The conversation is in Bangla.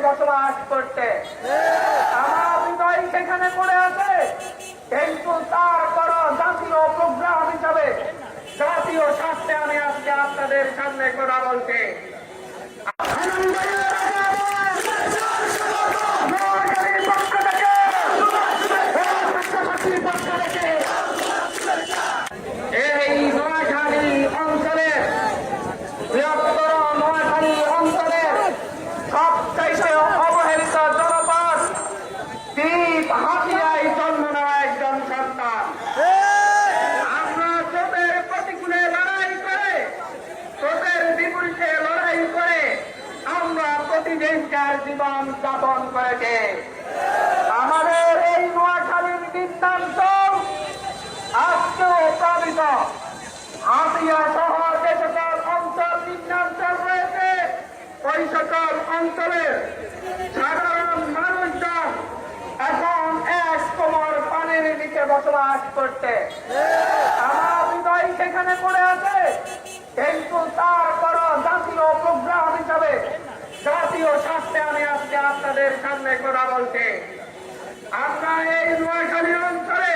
বসবাস করতে। আমার হৃদয় সেখানে পড়ে আছে, কিন্তু তারপরও জাতীয় প্রোগ্রাম হিসাবে জাতীয় স্বার্থে আমি আজকে আপনাদের সামনে কথা বলছি। এই নোয়াখালী অঞ্চলের বৃহত্তর নোয়াখালী অঞ্চলের সবচাইতে অবহেলিত জনপদ দ্বীপ হাতিয়ায় জন্ম নেওয়া একজন সন্তান। আমরা তোদের প্রতিকূলে লড়াই করে, তোদের বিপরীতে লড়াই করে আমরা প্রতিদিনকার জীবন যাপন করেছে। আমাদের এই নোয়াখালীর বৃত্তান্ত আজকেও প্রভাবিত। হাতিয়া সহ যে সকল অঞ্চল নিম্নাঞ্চল রয়েছে, ওই সকল অঞ্চলের সাধারণ মানুষজন এখন এক কোমর পানির নিচে বসবাস করতে। আমার হৃদয় সেখানে পড়ে আছে, কিন্তু তারপরও জাতীয় প্রোগ্রাম হিসাবে জাতীয় স্বার্থে আমি আজকে আপনাদের সামনে কথা বলছি। আমরা এই নোয়াখালী অঞ্চলে